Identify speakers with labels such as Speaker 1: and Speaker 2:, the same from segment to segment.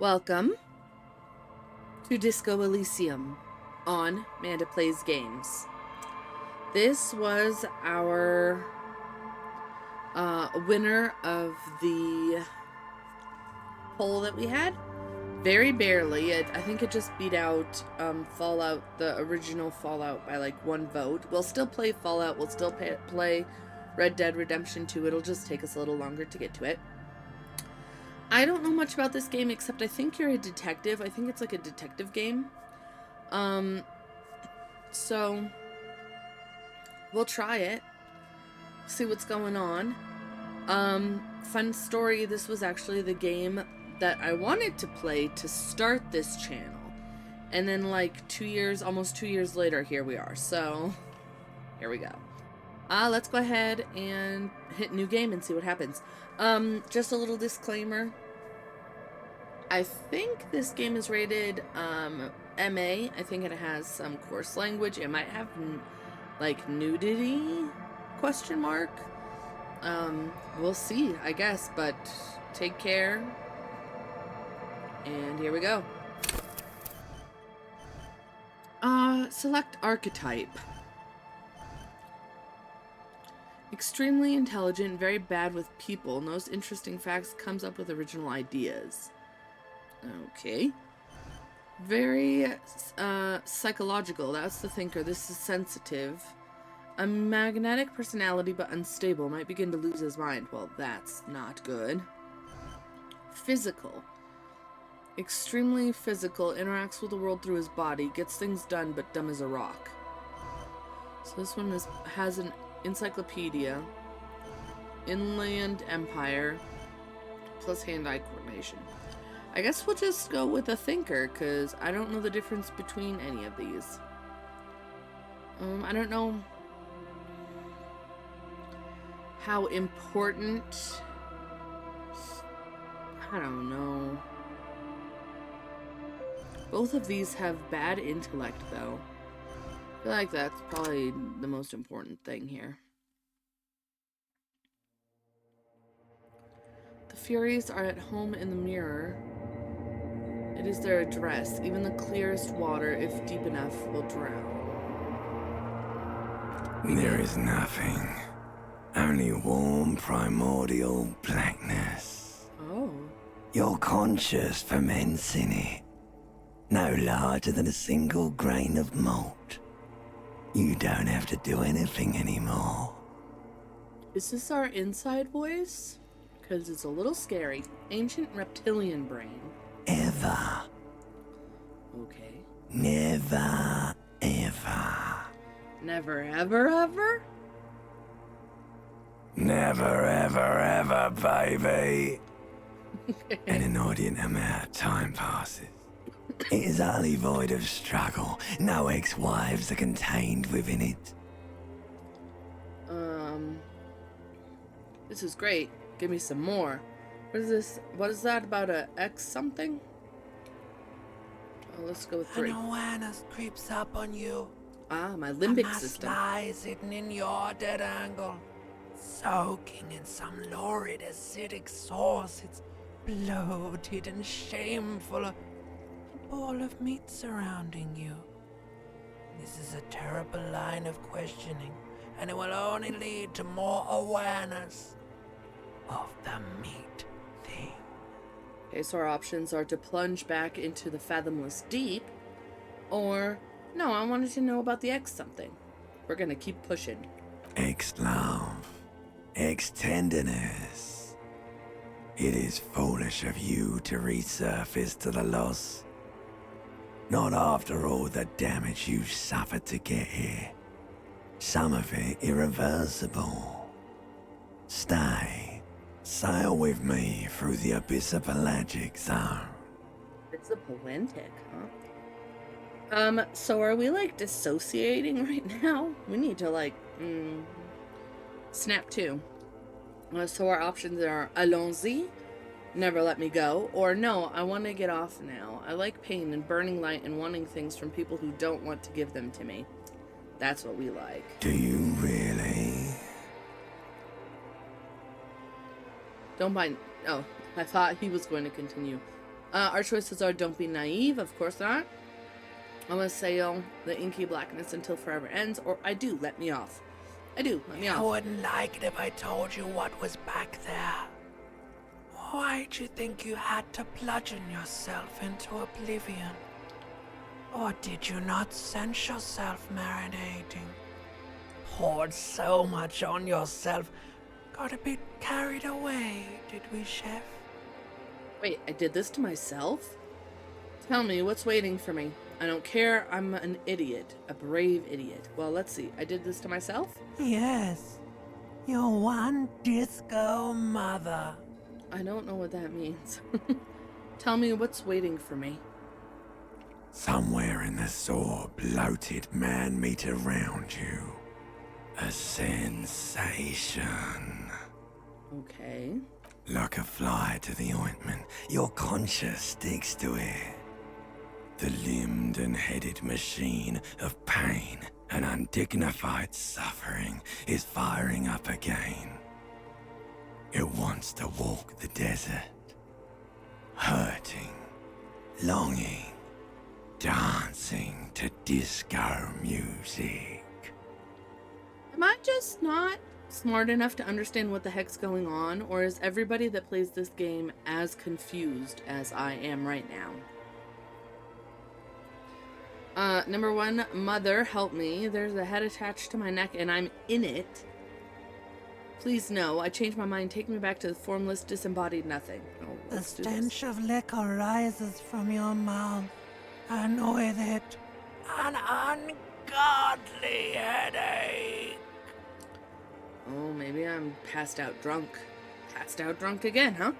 Speaker 1: Welcome to Disco Elysium on Manda Plays Games. This was our winner of the poll that we had. Very barely. I think it just beat out Fallout, the original Fallout, by like one vote. We'll still play Fallout. We'll still play Red Dead Redemption 2. It'll just take us a little longer to get to it. I don't know much about this game except I think you're a detective. I think it's like a detective game. So we'll try it. See what's going on. Fun story, this was actually the game that I wanted to play to start this channel. And then like almost 2 years later, here we are. So here we go. Let's go ahead and hit new game and see what happens. Just a little disclaimer. I think this game is rated MA. I think it has some coarse language. It might have like nudity ? We'll see, I guess, but take care. And here we go. Select archetype. Extremely intelligent, very bad with people, knows interesting facts, comes up with original ideas. Okay. Very psychological, that's the thinker. This is sensitive. A magnetic personality but unstable, might begin to lose his mind. Well, that's not good. Physical. Extremely physical, interacts with the world through his body, gets things done but dumb as a rock. So this one has an encyclopedia, inland empire, plus hand-eye coordination. I guess we'll just go with a thinker, because I don't know the difference between any of these. I don't know how important. I don't know. Both of these have bad intellect, though. I feel like that's probably the most important thing here. The Furies are at home in the mirror. It is their address. Even the clearest water, if deep enough, will drown.
Speaker 2: There is nothing. Only warm, primordial blackness.
Speaker 1: Oh.
Speaker 2: Your conscious ferments in it. No larger than a single grain of malt. You don't have to do anything anymore.
Speaker 1: Is this our inside voice? Because it's a little scary. Ancient reptilian brain.
Speaker 2: Ever.
Speaker 1: Okay.
Speaker 2: Never, ever.
Speaker 1: Never, ever, ever?
Speaker 2: Never, ever, ever, baby. An inordinate amount of time passes. It is utterly void of struggle. No ex-wives are contained within it.
Speaker 1: This is great. Give me some more. What is this? What is that about a X something? Oh, let's go with 3.
Speaker 3: An awareness creeps up on you.
Speaker 1: My limbic system.
Speaker 3: Lies hidden in your dead angle, soaking in some lurid acidic sauce. It's bloated and shameful. A ball of meat surrounding you. This is a terrible line of questioning, and it will only lead to more awareness of the meat thing.
Speaker 1: Okay, so our options are to plunge back into the fathomless deep, or no, I wanted to know about the X something. We're gonna keep pushing.
Speaker 2: Ex-love. Ex-tenderness. It is foolish of you to resurface to the loss. Not after all the damage you've suffered to get here. Some of it irreversible. Stay. Sail with me through the abyss of pelagic zone.
Speaker 1: It's a Palentic, huh? So are we like dissociating right now? We need to like snap to. So our options are allons-y, never let me go, or no, I want to get off now. I like pain and burning light and wanting things from people who don't want to give them to me. That's what we like.
Speaker 2: Do you really?
Speaker 1: Don't mind. Oh, I thought he was going to continue. Our choices are don't be naive, of course not. I'm gonna sail the inky blackness until forever ends, or I do, let me off. I do, let me
Speaker 3: I
Speaker 1: off.
Speaker 3: wouldn't like it if I told you what was back there. Why'd you think you had to bludgeon yourself into oblivion? Or did you not sense yourself marinating? Poured so much on yourself, got a bit carried away, did we, Chef?
Speaker 1: Wait, I did this to myself? Tell me, what's waiting for me? I don't care, I'm an idiot. A brave idiot. Well, let's see, I did this to myself?
Speaker 3: Yes, your one disco mother.
Speaker 1: I don't know what that means. Tell me, what's waiting for me?
Speaker 2: Somewhere in the sore, bloated man meat around you. A sensation.
Speaker 1: Okay.
Speaker 2: Like a fly to the ointment, your conscience sticks to it. The limbed and headed machine of pain and undignified suffering is firing up again. It wants to walk the desert, hurting, longing, dancing to disco music.
Speaker 1: Am I just not smart enough to understand what the heck's going on, or is everybody that plays this game as confused as I am right now? Number 1, mother, help me. There's a head attached to my neck and I'm in it. Please no, I changed my mind. Take me back to the formless, disembodied nothing. Oh,
Speaker 3: The
Speaker 1: let's do this.
Speaker 3: stench of liquor rises from your mouth, and with it, an ungodly headache.
Speaker 1: Oh, maybe I'm passed out drunk. Passed out drunk again, huh?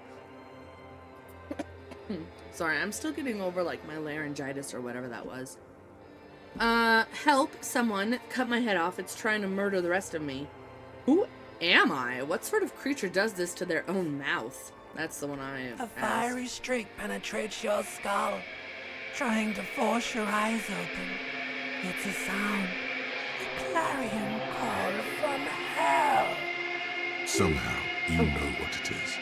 Speaker 1: Sorry, I'm still getting over like my laryngitis or whatever that was. Help, someone, cut my head off. It's trying to murder the rest of me. Who am I? What sort of creature does this to their own mouth? That's the one I have
Speaker 3: A
Speaker 1: asked.
Speaker 3: fiery streak penetrates your skull, trying to force your eyes open. It's a sound, a clarion call from hell.
Speaker 4: Somehow, you know what it is.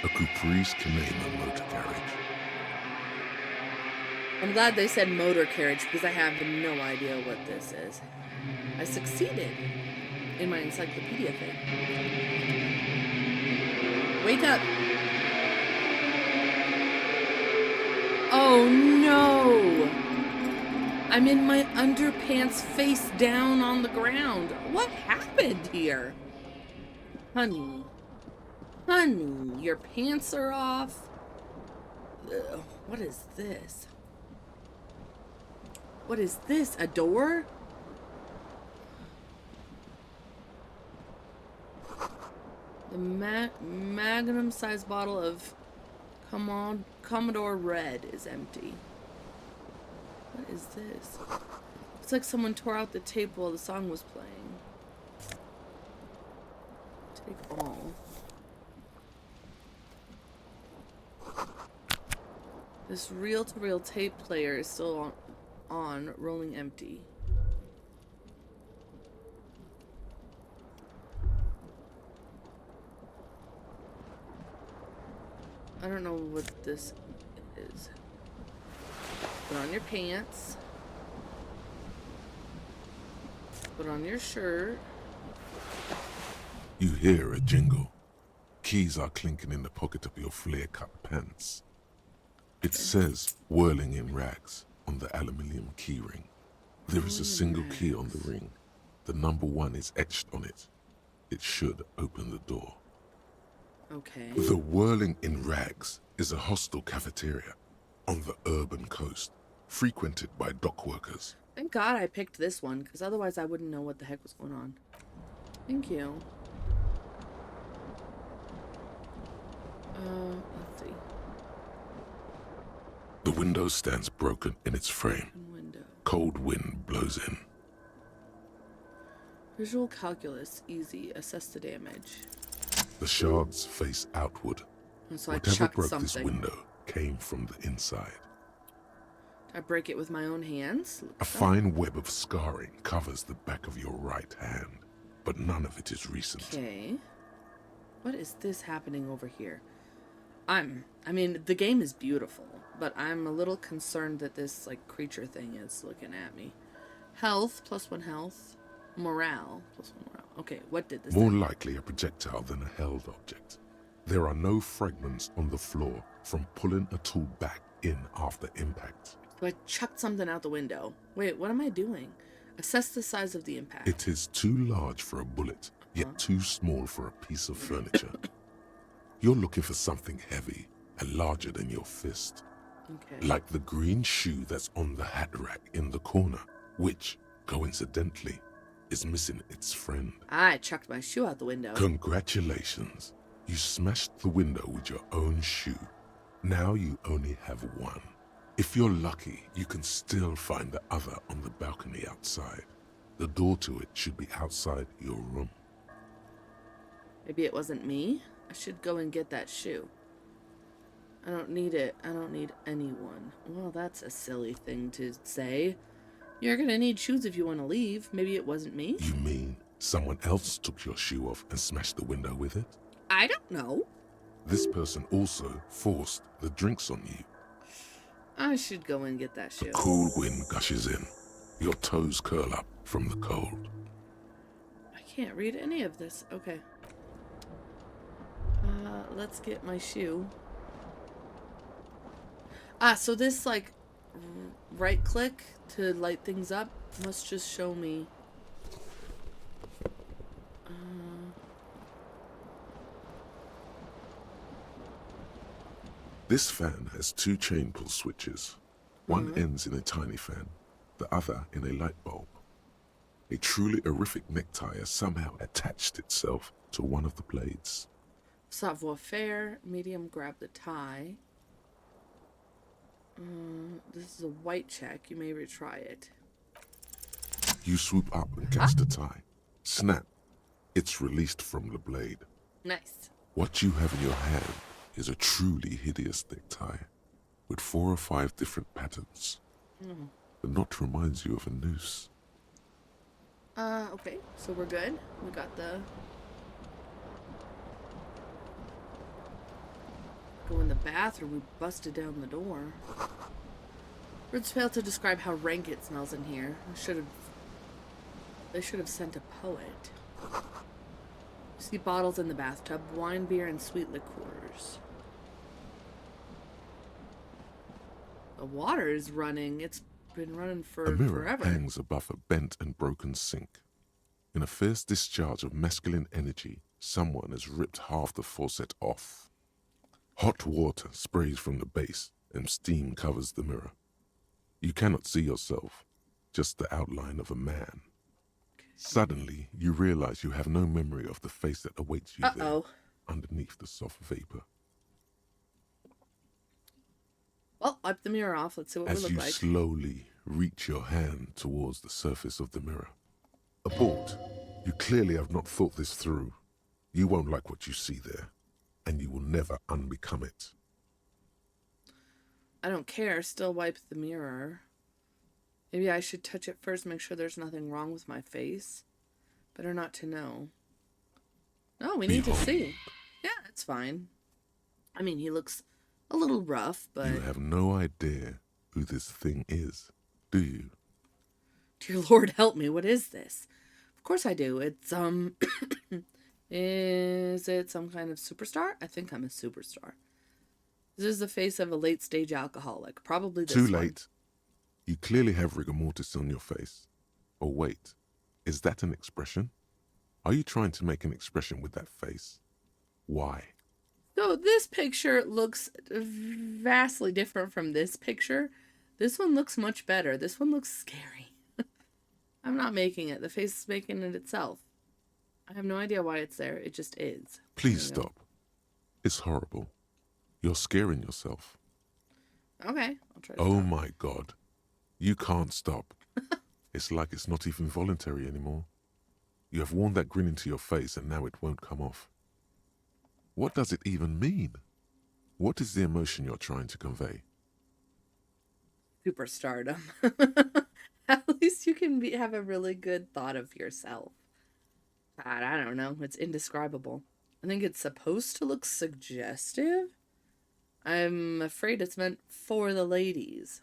Speaker 4: A Caprice Canema motor carriage.
Speaker 1: I'm glad they said motor carriage because I have no idea what this is. I succeeded in my encyclopedia thing. Wake up! Oh no! I'm in my underpants face down on the ground. What happened here? Honey. Honey, your pants are off. Ugh, what is this? What is this? A door? The magnum-sized bottle of Commodore Red is empty. What is this? It's like someone tore out the tape while the song was playing. Take all. This reel-to-reel tape player is still on, rolling empty. I don't know what this is. Put on your pants. Put on your shirt.
Speaker 4: You hear a jingle. Keys are clinking in the pocket of your flare-cut pants. It says, whirling in rags, on the aluminium keyring. There is a single key on the ring. The number 1 is etched on it. It should open the door.
Speaker 1: Okay.
Speaker 4: The Whirling in Rags is a hostel cafeteria on the urban coast, frequented by dock workers.
Speaker 1: Thank God I picked this one, because otherwise I wouldn't know what the heck was going on. Thank you. Let's see.
Speaker 4: The window stands broken in its frame.
Speaker 1: Window.
Speaker 4: Cold wind blows in.
Speaker 1: Visual calculus, easy. Assess the damage.
Speaker 4: The shards face outward.
Speaker 1: And so I
Speaker 4: Whatever
Speaker 1: chucked
Speaker 4: broke
Speaker 1: something.
Speaker 4: this window came from the inside.
Speaker 1: I break it with my own hands.
Speaker 4: A fine web of scarring covers the back of your right hand, but none of it is recent.
Speaker 1: Okay. What is this happening over here? I mean, the game is beautiful. but I'm a little concerned that this like creature thing is looking at me. Health, +1 health. Morale, +1 morale. Okay, what did this
Speaker 4: More
Speaker 1: thing?
Speaker 4: likely a projectile than a held object. There are no fragments on the floor from pulling a tool back in after impact.
Speaker 1: So I chucked something out the window. Wait, what am I doing? Assess the size of the impact.
Speaker 4: It is too large for a bullet, yet too small for a piece of furniture. You're looking for something heavy and larger than your fist.
Speaker 1: Okay.
Speaker 4: Like the green shoe that's on the hat rack in the corner, which, coincidentally, is missing its friend.
Speaker 1: I chucked my shoe out the window.
Speaker 4: Congratulations. You smashed the window with your own shoe. Now you only have one. If you're lucky, you can still find the other on the balcony outside. The door to it should be outside your room.
Speaker 1: Maybe it wasn't me? I should go and get that shoe. I don't need it. I don't need anyone. Well, that's a silly thing to say. You're gonna need shoes if you want to leave. Maybe it wasn't me?
Speaker 4: You mean someone else took your shoe off and smashed the window with it?
Speaker 1: I don't know.
Speaker 4: This person also forced the drinks on you.
Speaker 1: I should go and get that
Speaker 4: The
Speaker 1: shoe.
Speaker 4: cool wind gushes in. Your toes curl up from the cold.
Speaker 1: I can't read any of this. Okay. Let's get my shoe. So this, like, right click to light things up must just show me.
Speaker 4: This fan has two chain pull switches. One ends in a tiny fan, the other in a light bulb. A truly horrific necktie has somehow attached itself to one of the blades.
Speaker 1: Savoir faire. Medium, grab the tie. This is a white check. You may retry it.
Speaker 4: You swoop up and catch the tie. Snap. It's released from the blade.
Speaker 1: Nice.
Speaker 4: What you have in your hand is a truly hideous necktie with 4 or 5 different patterns. The knot reminds you of a noose.
Speaker 1: Okay. So we're good. We got the... Go in the bathroom. We busted down the door. Words fail to describe how rank it smells in here. They should have sent a poet. See bottles in the bathtub, wine, beer, and sweet liqueurs. The water is running. It's been running for
Speaker 4: A mirror
Speaker 1: forever.
Speaker 4: hangs above a bent and broken sink. In a fierce discharge of masculine energy, someone has ripped half the faucet off. Hot water sprays from the base and steam covers the mirror. You cannot see yourself, just the outline of a man. Suddenly, you realize you have no memory of the face that awaits you there, underneath the soft vapor.
Speaker 1: Well, wipe the mirror off. Let's see what we
Speaker 4: As
Speaker 1: look
Speaker 4: you
Speaker 1: like.
Speaker 4: slowly reach your hand towards the surface of the mirror. Abort. You clearly have not thought this through. You won't like what you see there, and you will never unbecome it.
Speaker 1: I don't care. Still wipe the mirror. Maybe I should touch it first, make sure there's nothing wrong with my face. Better not to know. No, we need to see. Yeah, it's fine. I mean, he looks a little rough, but...
Speaker 4: You have no idea who this thing is, do you?
Speaker 1: Dear Lord, help me. What is this? Of course I do. It's, Is it some kind of superstar? I think I'm a superstar. This is the face of a late-stage alcoholic. Probably this
Speaker 4: Too
Speaker 1: one.
Speaker 4: late. You clearly have rigor mortis on your face. Oh, wait. Is that an expression? Are you trying to make an expression with that face? Why?
Speaker 1: So this picture looks vastly different from this picture. This one looks much better. This one looks scary. I'm not making it. The face is making it itself. I have no idea why it's there. It just is.
Speaker 4: Please stop. It's horrible. You're scaring yourself.
Speaker 1: Okay, I'll try to
Speaker 4: Oh
Speaker 1: stop.
Speaker 4: my God. You can't stop. It's like it's not even voluntary anymore. You have worn that grin into your face and now it won't come off. What does it even mean? What is the emotion you're trying to convey?
Speaker 1: Superstardom. At least you can have a really good thought of yourself. God, I don't know. It's indescribable. I think it's supposed to look suggestive. I'm afraid it's meant for the ladies.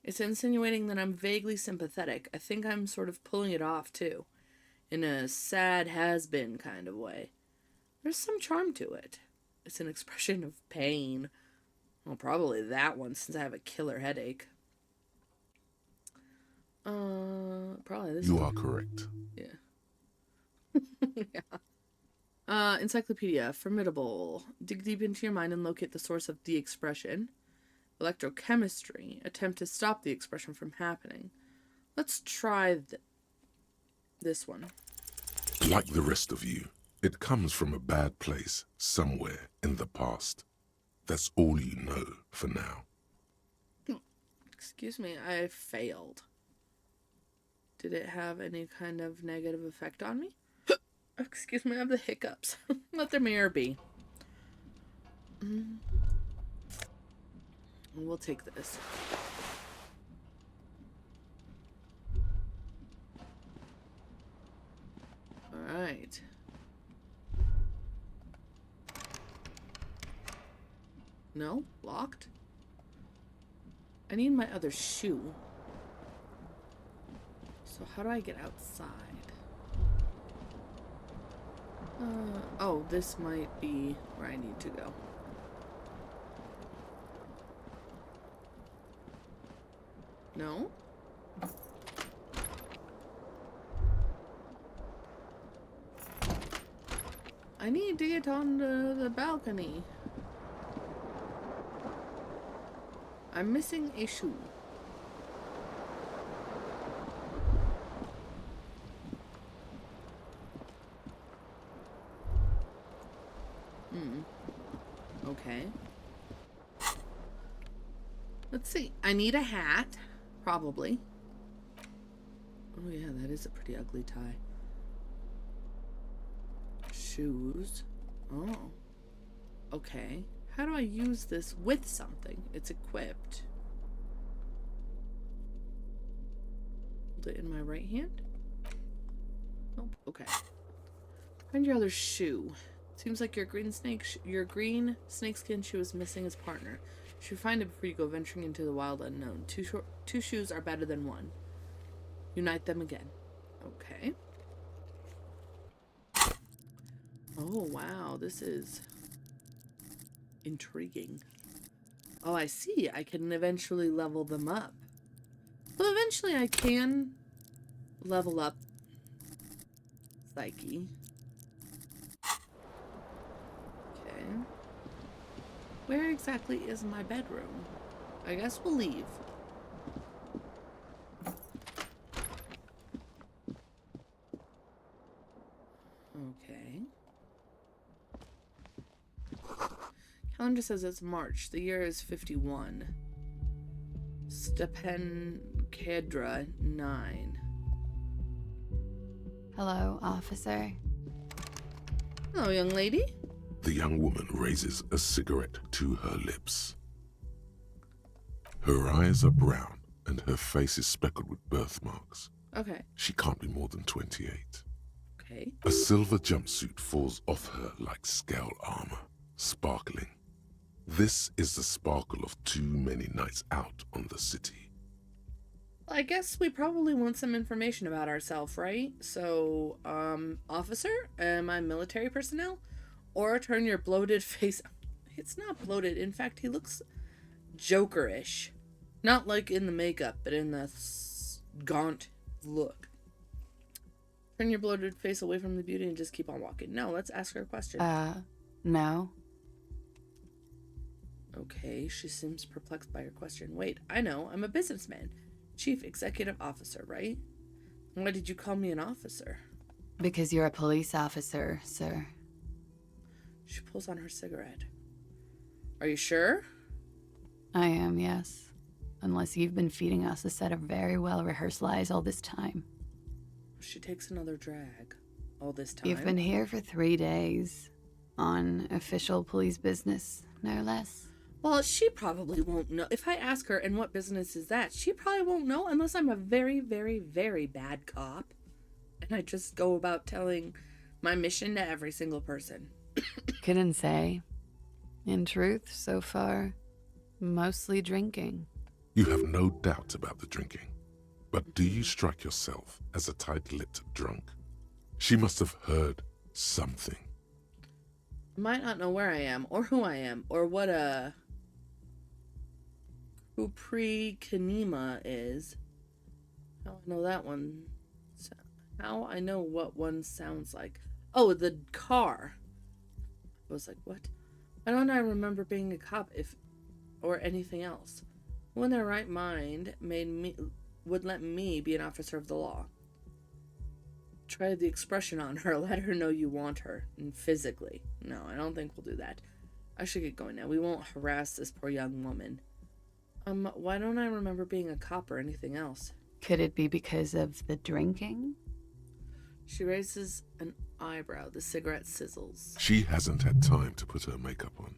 Speaker 1: It's insinuating that I'm vaguely sympathetic. I think I'm sort of pulling it off, too. In a sad has-been kind of way. There's some charm to it. It's an expression of pain. Well, probably that one, since I have a killer headache. Probably this
Speaker 4: You
Speaker 1: one.
Speaker 4: are correct.
Speaker 1: Yeah. Yeah. Encyclopedia. Formidable. Dig deep into your mind and locate the source of the expression. Electrochemistry. Attempt to stop the expression from happening. Let's try this one.
Speaker 4: Like the rest of you, it comes from a bad place somewhere in the past. That's all you know for now.
Speaker 1: Excuse me, I failed. Did it have any kind of negative effect on me? Excuse me, I have the hiccups. Let the mirror be. We'll take this. Alright. No? Locked? I need my other shoe. So how do I get outside? Oh, this might be where I need to go. No? I need to get onto the balcony. I'm missing a shoe. Okay. Let's see. I need a hat. Probably. Oh yeah, that is a pretty ugly tie. Shoes. Oh. Okay. How do I use this with something? It's equipped. Hold it in my right hand? Nope. Okay. Find your other shoe. Seems like your green snakeskin shoe is missing its partner. You should find it before you go venturing into the wild unknown. Two shoes are better than one. Unite them again. Okay. Oh, wow. This is intriguing. Oh, I see. I can eventually level them up. Well, eventually I can level up Psyche. Okay. Where exactly is my bedroom? I guess we'll leave. Okay. Calendar says it's March. The year is 51. Stepankedra 9.
Speaker 5: Hello, officer.
Speaker 1: Hello, young lady.
Speaker 4: The young woman raises a cigarette to her lips. Her eyes are brown and her face is speckled with birthmarks.
Speaker 1: Okay.
Speaker 4: She can't be more than 28.
Speaker 1: Okay.
Speaker 4: A silver jumpsuit falls off her like scale armor, sparkling. This is the sparkle of too many nights out on the city.
Speaker 1: Well, I guess we probably want some information about ourselves, right? So, officer, am I military personnel? Or turn your bloated face... It's not bloated. In fact, he looks Joker-ish. Not like in the makeup, but in the gaunt look. Turn your bloated face away from the beauty and just keep on walking. No, let's ask her a question.
Speaker 5: No.
Speaker 1: Okay, she seems perplexed by her question. Wait, I know. I'm a businessman. Chief Executive Officer, right? Why did you call me an officer?
Speaker 5: Because you're a police officer, sir.
Speaker 1: She pulls on her cigarette. Are you sure?
Speaker 5: I am, yes. Unless you've been feeding us a set of very well-rehearsed lies all this time.
Speaker 1: She takes another drag. All this time?
Speaker 5: You've been here for 3 days. On official police business, no less.
Speaker 1: Well, she probably won't know. If I ask her, and what business is that, she probably won't know unless I'm a very, very, very bad cop. And I just go about telling my mission to every single person.
Speaker 5: Couldn't say. In truth, so far, mostly drinking.
Speaker 4: You have no doubt about the drinking. But do you strike yourself as a tight-lipped drunk? She must have heard something.
Speaker 1: Might not know where I am, or who I am, or what a Kuprikanima is. How I know that one. How I know what one sounds like. Oh, the car. I was like, what? Why don't I remember being a cop or anything else? Who in their right mind would let me be an officer of the law? Try the expression on her. Let her know you want her. And physically. No, I don't think we'll do that. I should get going now. We won't harass this poor young woman. Why don't I remember being a cop or anything else?
Speaker 5: Could it be because of the drinking?
Speaker 1: She raises an eyebrow. The cigarette sizzles.
Speaker 4: She hasn't had time to put her makeup on.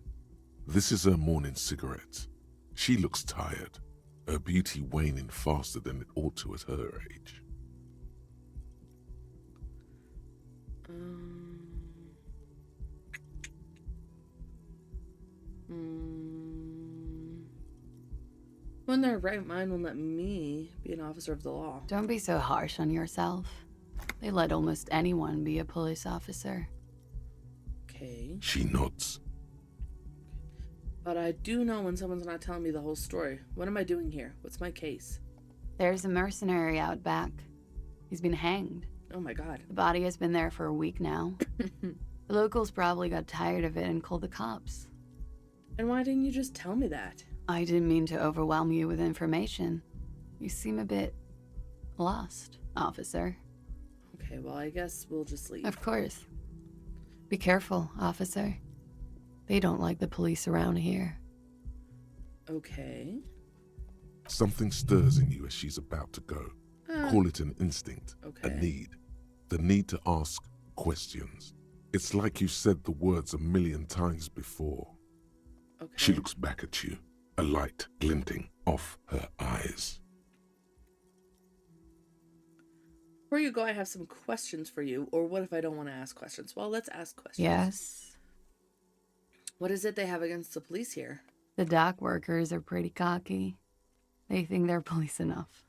Speaker 4: This is her morning cigarette. She looks tired, her beauty waning faster than it ought to at her age.
Speaker 1: Who in their right mind will let me be an officer of the law?
Speaker 5: Don't be so harsh on yourself. They let almost anyone be a police officer.
Speaker 1: Okay.
Speaker 4: She nods.
Speaker 1: But I do know when someone's not telling me the whole story. What am I doing here? What's my case?
Speaker 5: There's a mercenary out back. He's been hanged.
Speaker 1: Oh my god.
Speaker 5: The body has been there for a week now. The locals probably got tired of it and called the cops.
Speaker 1: And why didn't you just tell me that?
Speaker 5: I didn't mean to overwhelm you with information. You seem a bit lost, officer.
Speaker 1: Okay, well, I guess we'll just leave.
Speaker 5: Of course. Be careful, officer. They don't like the police around here.
Speaker 1: Okay.
Speaker 4: Something stirs in you as she's about to go. Call it an instinct,
Speaker 1: Okay.
Speaker 4: a need. The need to ask questions. It's like you've said the words a million times before.
Speaker 1: Okay.
Speaker 4: She looks back at you, a light glinting off her eyes.
Speaker 1: Before you go, I have some questions for you. Or what if I don't want to ask questions? Well, let's ask questions.
Speaker 5: Yes.
Speaker 1: What is it they have against the police here?
Speaker 5: The dock workers are pretty cocky. They think they're police enough.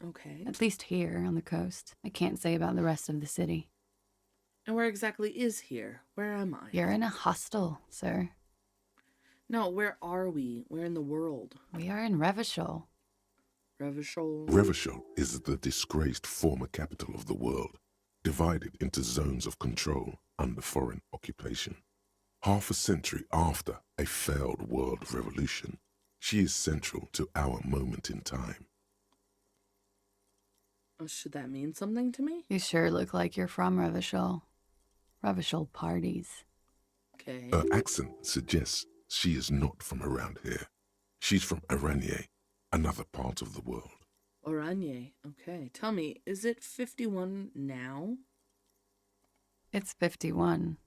Speaker 1: Okay.
Speaker 5: At least here on the coast. I can't say about the rest of the city.
Speaker 1: And where exactly is here? Where am I?
Speaker 5: You're in a hostel, sir.
Speaker 1: No, where are we? Where in the world?
Speaker 5: We are in Revachol.
Speaker 1: Revachol.
Speaker 4: Revachol is the disgraced former capital of the world, divided into zones of control under foreign occupation. Half a century after a failed world revolution, she is central to our moment in time.
Speaker 1: Should that mean something to me?
Speaker 5: You sure look like you're from Revachol. Revachol parties.
Speaker 1: Okay.
Speaker 4: Her accent suggests she is not from around here. She's from Aranye, another part of the world.
Speaker 1: Oranje. Okay. Tell me, is it 51 now?
Speaker 5: It's 51.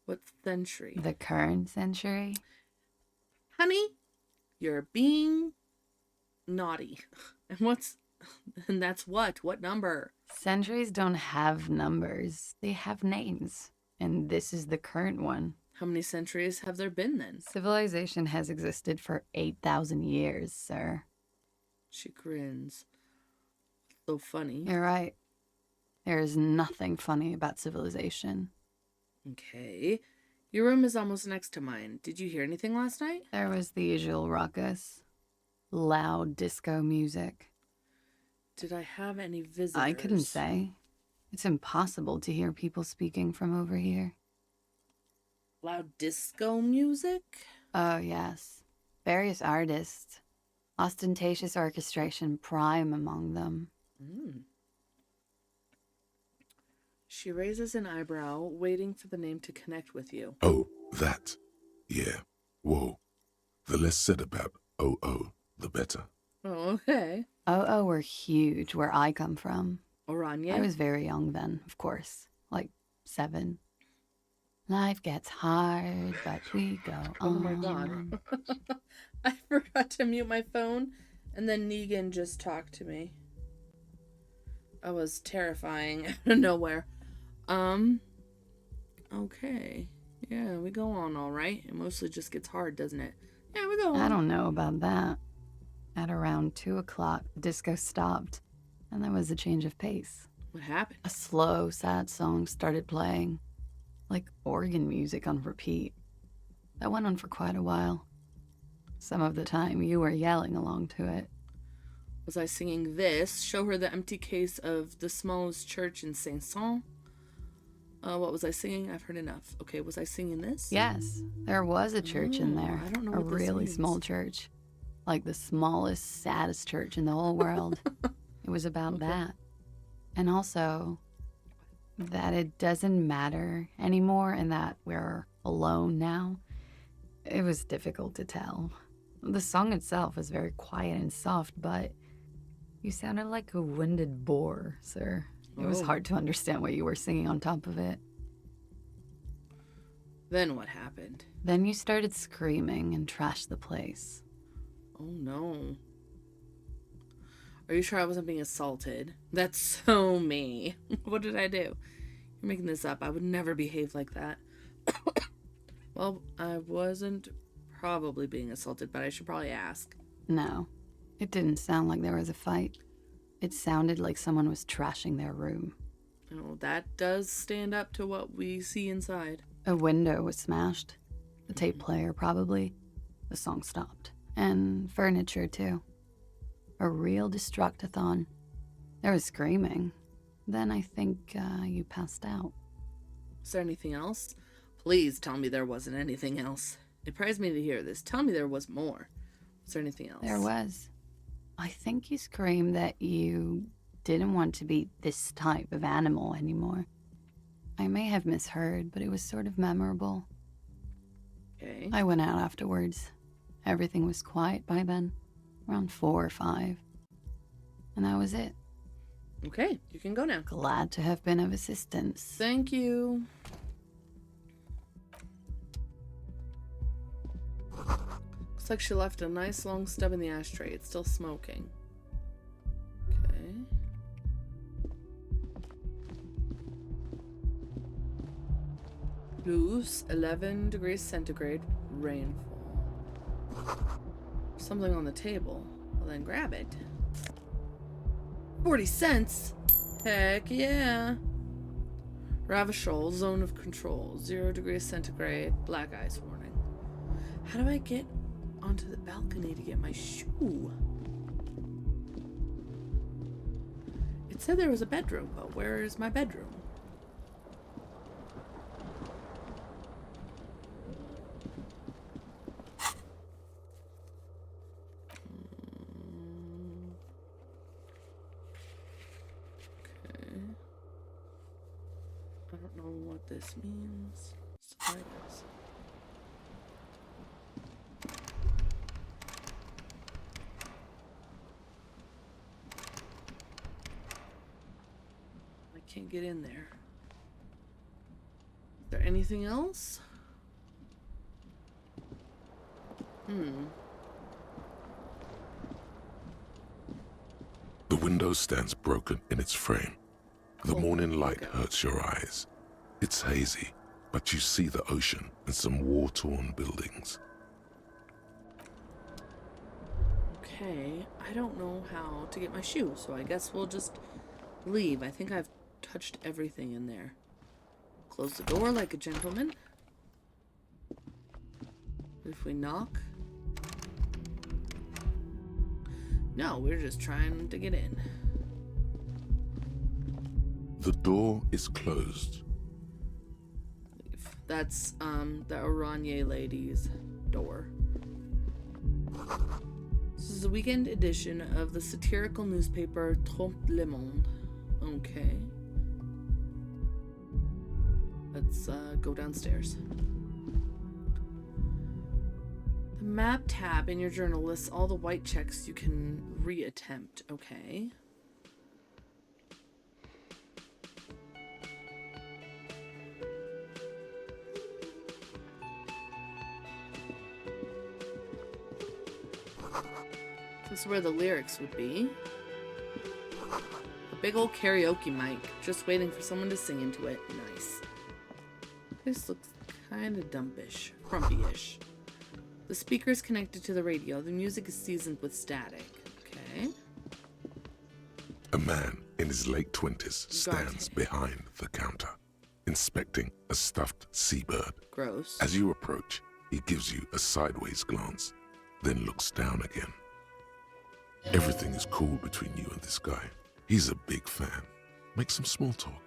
Speaker 1: What century?
Speaker 5: The current century?
Speaker 1: Honey, you're being naughty. And that's what? What number?
Speaker 5: Centuries don't have numbers. They have names. And this is the current one.
Speaker 1: How many centuries have there been then?
Speaker 5: Civilization has existed for 8,000 years, sir.
Speaker 1: She grins. So funny.
Speaker 5: You're right. There is nothing funny about civilization.
Speaker 1: Okay. Your room is almost next to mine. Did you hear anything last night?
Speaker 5: There was the usual ruckus. Loud disco music.
Speaker 1: Did I have any visitors?
Speaker 5: I couldn't say. It's impossible to hear people speaking from over here.
Speaker 1: Loud disco music?
Speaker 5: Oh, yes. Various artists. Ostentatious orchestration prime among them.
Speaker 1: She raises an eyebrow, waiting for the name to connect with you.
Speaker 4: Oh, that. Yeah. Whoa. The less said about OO, the better.
Speaker 1: Oh, okay.
Speaker 5: Oh, were huge where I come from.
Speaker 1: Oranje?
Speaker 5: I was very young then, of course. Like 7. Life gets hard, but we go
Speaker 1: Oh
Speaker 5: on.
Speaker 1: my god. I forgot to mute my phone, and then Negan just talked to me. That was terrifying out of nowhere. Okay. Yeah, we go on all right. It mostly just gets hard, doesn't it? Yeah, we go on.
Speaker 5: I don't know about that. At around 2 o'clock, disco stopped, and there was a change of pace.
Speaker 1: What happened?
Speaker 5: A slow, sad song started playing, like organ music on repeat. That went on for quite a while. Some of the time, you were yelling along to it.
Speaker 1: Was I singing this? Show her the empty case of the smallest church in Saint-Saëns. What was I singing? I've heard enough. Okay, was I singing this?
Speaker 5: Yes, there was a church in there.
Speaker 1: I don't know
Speaker 5: a
Speaker 1: what this
Speaker 5: really
Speaker 1: means.
Speaker 5: small church. Like the smallest, saddest church in the whole world. It was about that. And also, that it doesn't matter anymore and that we're alone now. It was difficult to tell. The song itself was very quiet and soft, but you sounded like a winded boar, sir. It was hard to understand what you were singing on top of it.
Speaker 1: Then what happened?
Speaker 5: Then you started screaming and trashed the place.
Speaker 1: Oh no. Are you sure I wasn't being assaulted? That's so me. What did I do? You're making this up. I would never behave like that. Well, I wasn't probably being assaulted, but I should probably ask.
Speaker 5: No, it didn't sound like there was a fight. It sounded like someone was trashing their room.
Speaker 1: Oh, that does stand up to what we see inside.
Speaker 5: A window was smashed. The tape player, probably. The song stopped. And furniture, too. A real destructathon. There was screaming. Then I think you passed out.
Speaker 1: Is there anything else? Please tell me there wasn't anything else. It pries me to hear this. Tell me there was more. Is there anything else?
Speaker 5: There was. I think you screamed that you didn't want to be this type of animal anymore. I may have misheard, but it was sort of memorable.
Speaker 1: Okay.
Speaker 5: I went out afterwards. Everything was quiet by then, around 4 or 5. And that was it.
Speaker 1: Okay, you can go now.
Speaker 5: Glad to have been of assistance.
Speaker 1: Thank you. Looks like she left a nice long stub in the ashtray. It's still smoking. Okay. Loose, 11 degrees centigrade, rainfall. Something on the table. Well, then grab it. 40 cents? Heck yeah. Ravishol, zone of control, 0 degrees centigrade, black ice warning. How do I get onto the balcony to get my shoe? It said there was a bedroom, but where is my bedroom? Okay. I don't know what this means. So I guess. I can't get in there. Is there anything else?
Speaker 4: The window stands broken in its frame. The morning light hurts your eyes. It's hazy, but you see the ocean and some war-torn buildings.
Speaker 1: Okay, I don't know how to get my shoe, so I guess we'll just leave. I think I've touched everything in there. Close the door like a gentleman. If we knock? No, we're just trying to get in.
Speaker 4: The door is closed.
Speaker 1: That's, the Oranje lady's door. This is a weekend edition of the satirical newspaper Trompe le Monde. Okay. Let's, go downstairs. The map tab in your journal lists all the white checks you can reattempt. Okay. This is where the lyrics would be. A big old karaoke mic, just waiting for someone to sing into it. Nice. This looks Kind of dumpish. Crumpy-ish. The speaker is connected to the radio. The music is seasoned with static. Okay.
Speaker 4: A man in his late 20s stands behind the counter, inspecting a stuffed seabird.
Speaker 1: Gross.
Speaker 4: As you approach, he gives you a sideways glance, then looks down again. Everything is cool between you and this guy. He's a big fan. Make some small talk.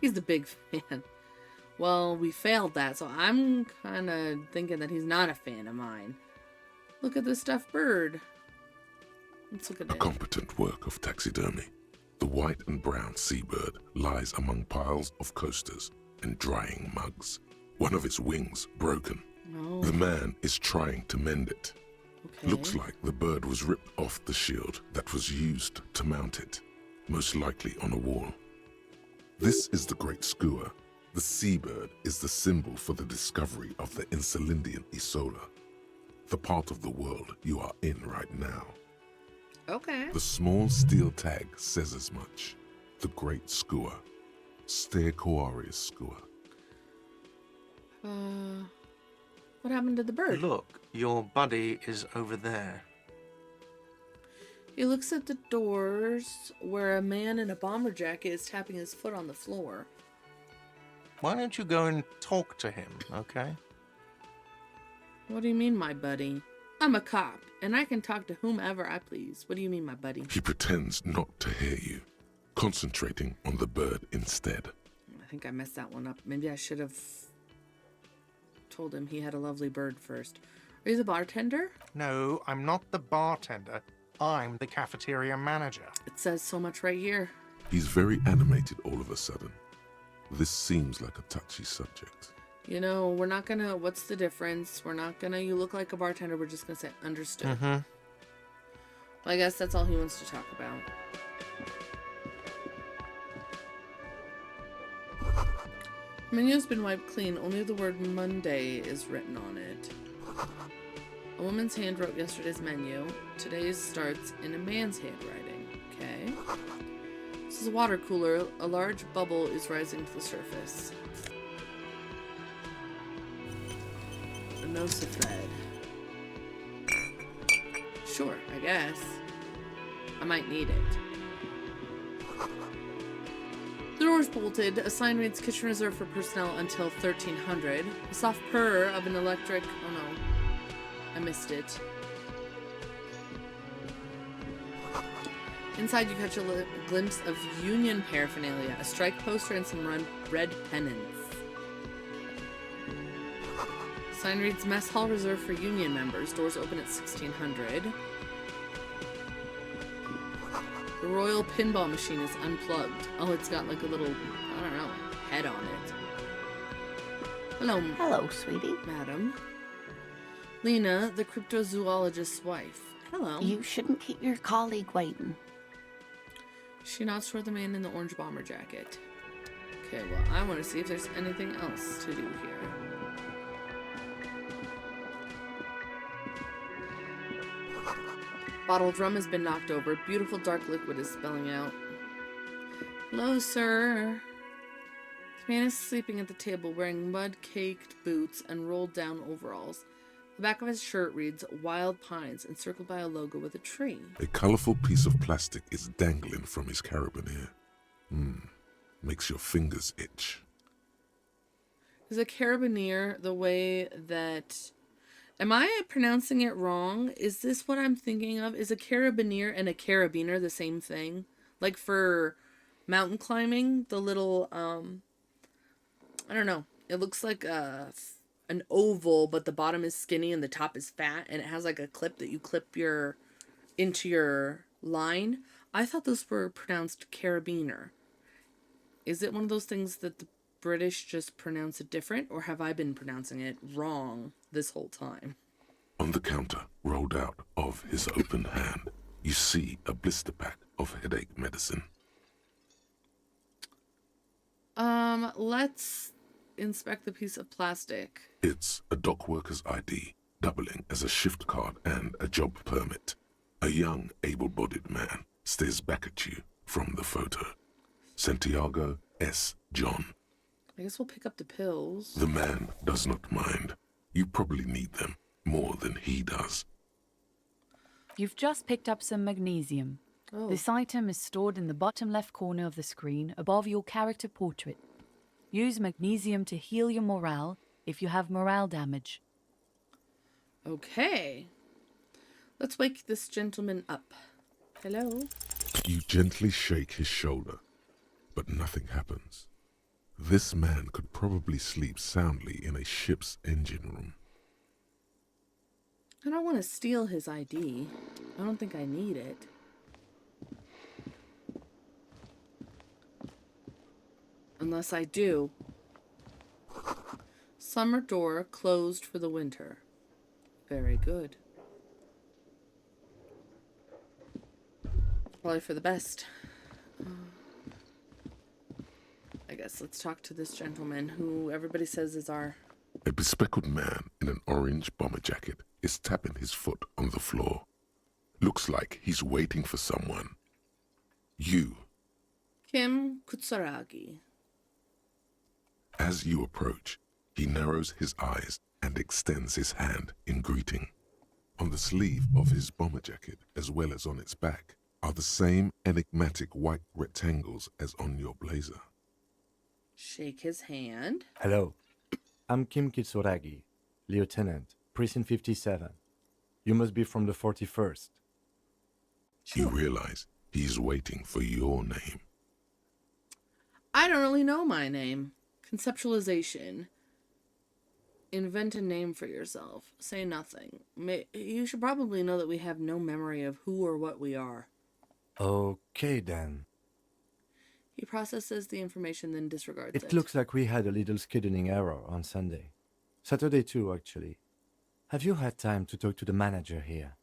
Speaker 1: He's the big fan. Well, we failed that, so I'm kind of thinking that he's not a fan of mine. Look at this stuffed bird. Let's look at
Speaker 4: A
Speaker 1: it.
Speaker 4: competent work of taxidermy. The white and brown seabird lies among piles of coasters and drying mugs. One of its wings broken.
Speaker 1: Oh,
Speaker 4: The man is trying to mend it.
Speaker 1: okay.
Speaker 4: Looks like the bird was ripped off the shield that was used to mount it, most likely on a wall. This is the Great Skua. The seabird is the symbol for the discovery of the Insulindian Isola, the part of the world you are in right now.
Speaker 1: Okay.
Speaker 4: The small steel tag says as much. The Great Skua. Stegoarius Skua.
Speaker 1: What happened to the bird?
Speaker 6: Look, your buddy is over there.
Speaker 1: He looks at the doors where a man in a bomber jacket is tapping his foot on the floor.
Speaker 6: Why don't you go and talk to him, okay?
Speaker 1: What do you mean, my buddy? I'm a cop, and I can talk to whomever I please. What do you mean, my buddy?
Speaker 4: He pretends not to hear you, concentrating on the bird instead.
Speaker 1: I think I messed that one up. Maybe I should have told him he had a lovely bird first. Are you the bartender?
Speaker 6: No, I'm not the bartender. I'm the cafeteria manager.
Speaker 1: It says so much right here.
Speaker 4: He's very animated all of a sudden. This seems like a touchy subject.
Speaker 1: You know, we're not gonna... What's the difference? We're not gonna... You look like a bartender. We're just gonna say, understood.
Speaker 6: Mm-hmm.
Speaker 1: Well, I guess that's all he wants to talk about. The menu has been wiped clean. Only the word Monday is written on it. A woman's hand wrote yesterday's menu. Today's starts in a man's handwriting. Okay. This is a water cooler. A large bubble is rising to the surface. A Nosa thread. Sure, I guess. I might need it. The door's bolted. A sign reads kitchen reserved for personnel until 1300. A soft purr of an electric... Oh no. I missed it. Inside you catch a glimpse of union paraphernalia. A strike poster and some red pennants. Sign reads mess hall reserved for union members. Doors open at 1600. The Royal Pinball Machine is unplugged. Oh, it's got like a little, I don't know, head on it. Hello,
Speaker 7: Hello, sweetie.
Speaker 1: madam. Lena, the cryptozoologist's wife. Hello.
Speaker 7: You shouldn't keep your colleague waiting.
Speaker 1: She nods toward the man in the orange bomber jacket. Okay, well, I want to see if there's anything else to do here. Bottle of rum has been knocked over. Beautiful dark liquid is spilling out. Hello, sir. The man is sleeping at the table wearing mud-caked boots and rolled-down overalls. The back of his shirt reads Wild Pines, encircled by a logo with a tree.
Speaker 4: A colorful piece of plastic is dangling from his carabiner. Makes your fingers itch.
Speaker 1: Is a carabiner the way that... Am I pronouncing it wrong? Is this what I'm thinking of? Is a carabiner and a carabiner the same thing? Like for mountain climbing, the little, I don't know. It looks like an oval, but the bottom is skinny and the top is fat, and it has like a clip that you clip into your line. I thought those were pronounced carabiner. Is it one of those things that the British just pronounce it different, or have I been pronouncing it wrong this whole time?
Speaker 4: On the counter, rolled out of his open hand, you see a blister pack of headache medicine.
Speaker 1: Let's inspect the piece of plastic.
Speaker 4: It's a dock worker's ID, doubling as a shift card and a job permit. A young, able-bodied man stares back at you from the photo. Santiago S. John.
Speaker 1: I guess we'll pick up the pills.
Speaker 4: The man does not mind. You probably need them more than he does.
Speaker 5: You've just picked up some magnesium.
Speaker 1: Oh.
Speaker 5: This item is stored in the bottom left corner of the screen above your character portrait. Use magnesium to heal your morale if you have morale damage.
Speaker 1: Okay. Let's wake this gentleman up. Hello?
Speaker 4: You gently shake his shoulder, but nothing happens. This man could probably sleep soundly in a ship's engine room.
Speaker 1: I don't want to steal his ID. I don't think I need it. Unless I do. Summer door closed for the winter. Very good. Probably for the best. I guess let's talk to this gentleman who everybody says is our...
Speaker 4: A bespectacled man in an orange bomber jacket is tapping his foot on the floor. Looks like he's waiting for someone. You.
Speaker 1: Kim Kutsuragi.
Speaker 4: As you approach, he narrows his eyes and extends his hand in greeting. On the sleeve of his bomber jacket, as well as on its back, are the same enigmatic white rectangles as on your blazer.
Speaker 1: Shake his hand.
Speaker 8: Hello. I'm Kim Kitsuragi, Lieutenant, Precinct 57. You must be from the 41st.
Speaker 4: You realize he's waiting for your name.
Speaker 1: I don't really know my name. Conceptualization. Invent a name for yourself. Say nothing. You should probably know that we have no memory of who or what we are.
Speaker 8: Okay then.
Speaker 1: He processes the information, then disregards it.
Speaker 8: It looks like we had a little scheduling error on Sunday. Saturday too, actually. Have you had time to talk to the manager here?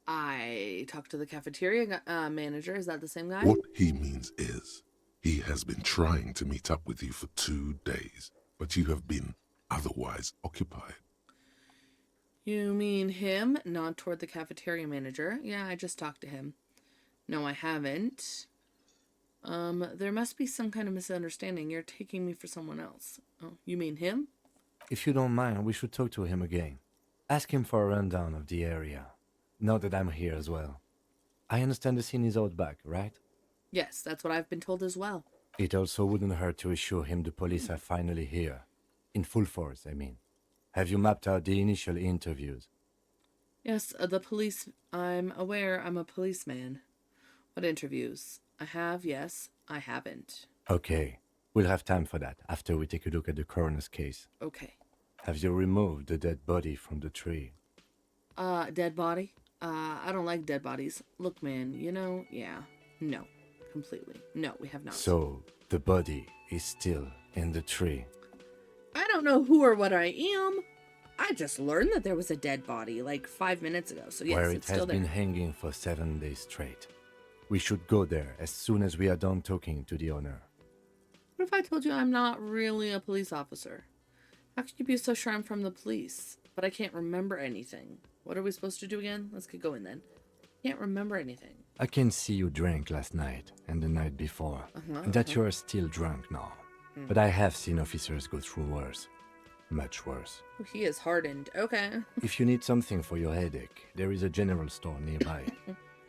Speaker 1: I talked to the cafeteria manager. Is that the same guy?
Speaker 4: What he means is, he has been trying to meet up with you for 2 days, but you have been otherwise occupied.
Speaker 1: You mean him? Nod toward the cafeteria manager. Yeah, I just talked to him. No, I haven't. There must be some kind of misunderstanding. You're taking me for someone else. Oh, you mean him?
Speaker 8: If you don't mind, we should talk to him again. Ask him for a rundown of the area. Now that I'm here as well. I understand the scene is out back, right?
Speaker 1: Yes, that's what I've been told as well.
Speaker 8: It also wouldn't hurt to assure him the police are finally here. In full force, I mean. Have you mapped out the initial interviews?
Speaker 1: Yes, the police... I'm aware I'm a policeman. What interviews? I have, yes. I haven't.
Speaker 8: Okay. We'll have time for that after we take a look at the coroner's case.
Speaker 1: Okay.
Speaker 8: Have you removed the dead body from the tree?
Speaker 1: Dead body? I don't like dead bodies. Look, man, yeah. No. Completely. No, we have not.
Speaker 8: So, the body is still in the tree.
Speaker 1: I don't know who or what I am. I just learned that there was a dead body like 5 minutes ago. So yes,
Speaker 8: Where it
Speaker 1: it's
Speaker 8: has
Speaker 1: still there.
Speaker 8: been hanging for 7 days straight. We should go there as soon as we are done talking to the owner.
Speaker 1: What if I told you I'm not really a police officer? How could you be so sure I'm from the police? But I can't remember anything. What are we supposed to do again? Let's get going then. Can't remember anything.
Speaker 8: I can see you drank last night and the night before, and that you are still drunk now. But I have seen officers go through worse. Much worse.
Speaker 1: Oh, he is hardened. Okay.
Speaker 8: If you need something for your headache, there is a general store nearby.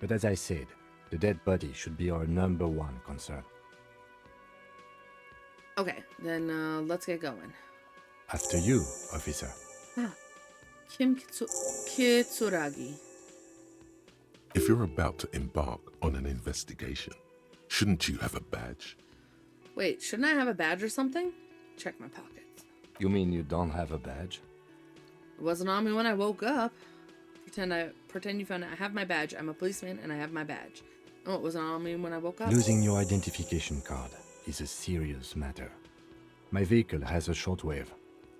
Speaker 8: But as I said, the dead body should be our #1 concern.
Speaker 1: Okay, then let's get going.
Speaker 8: After you, officer.
Speaker 1: Kim Kitsuragi.
Speaker 4: If you're about to embark on an investigation, shouldn't you have a badge?
Speaker 1: Wait, shouldn't I have a badge or something? Check my pockets.
Speaker 8: You mean you don't have a badge?
Speaker 1: It wasn't on me when I woke up. Pretend you found it. I have my badge. I'm a policeman and I have my badge. Oh, it wasn't on me when I woke up?
Speaker 8: Losing your identification card is a serious matter. My vehicle has a shortwave.